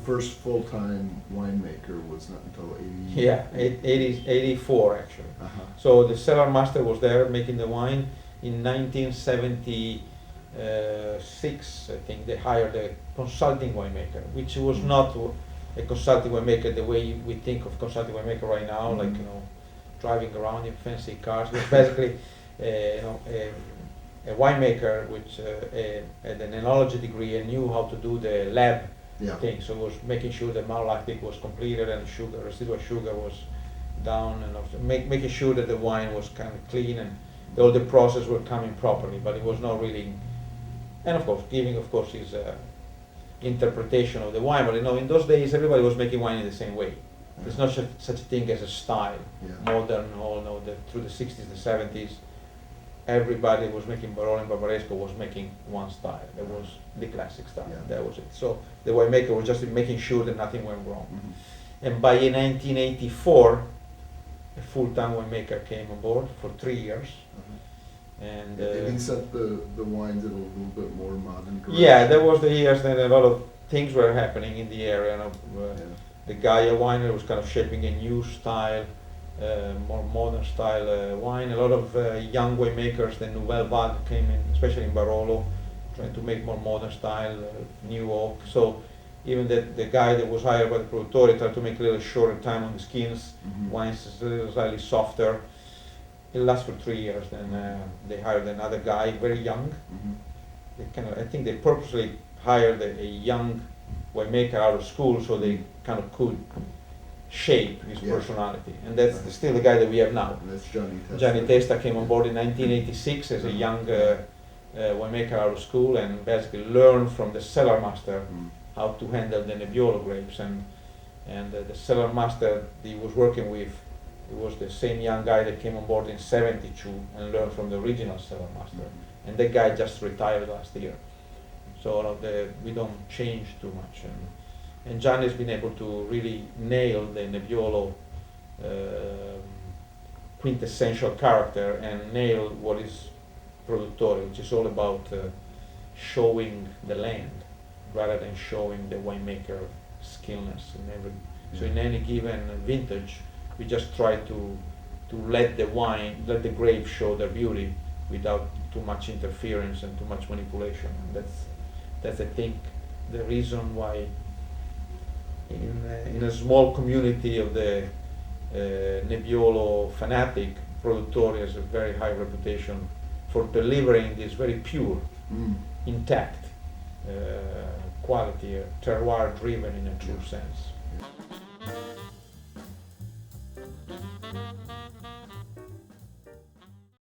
first full-time winemaker was not until 80. Yeah, 84 actually. Uh-huh. So the cellar master was there making the wine in 1976. I think they hired a consulting winemaker, which was not a consulting winemaker the way we think of consulting winemaker right now, like driving around in fancy cars. It was basically a winemaker which had an enology degree and knew how to do the lab thing. So it was making sure the malolactic was completed and sugar, residual sugar was down, and also making sure that the wine was kind of clean and all the process were coming properly. But it was not really, and of course giving his interpretation of the wine. But in those days everybody was making wine in the same way. There's not such a thing as a style. Modern, through the 60s, the 70s, everybody was making Barolo and Barbaresco was making one style. That was the classic style. That was it. So the winemaker was just making sure that nothing went wrong. And by 1984, a full-time winemaker came on board for 3 years. And he set the wines in a little bit more modern direction. Yeah, there was the years then a lot of things were happening in the area. The Gaia winery was kind of shaping a new style, more modern style wine. A lot of young winemakers, the Nouvelle Vague came in, especially in Barolo, trying to make more modern style, new oak. So even the guy that was hired by the Produttori tried to make a little shorter time on the skins, wines a little slightly softer. It lasted for 3 years. Then they hired another guy, very young. I think they purposely hired a young winemaker out of school so they kind of could shape his personality. And that's still the guy that we have now. And that's Johnny Testa. Johnny Testa came on board in 1986 as a young winemaker out of school and basically learned from the cellar master how to handle the Nebbiolo grapes. And the cellar master he was working with, it was the same young guy that came on board in 72 and learned from the original cellar master. And that guy just retired last year. So we don't change too much. And Gianni's been able to really nail the Nebbiolo quintessential character and nail what is Produttori, which is all about showing the land rather than showing the winemaker skillness in every. So in any given vintage, we just try to let the grape show their beauty without too much interference and too much manipulation. And that's I think the reason why in a small community of the Nebbiolo fanatic, Produttori has a very high reputation for delivering this very pure, intact quality, terroir driven in a true sense.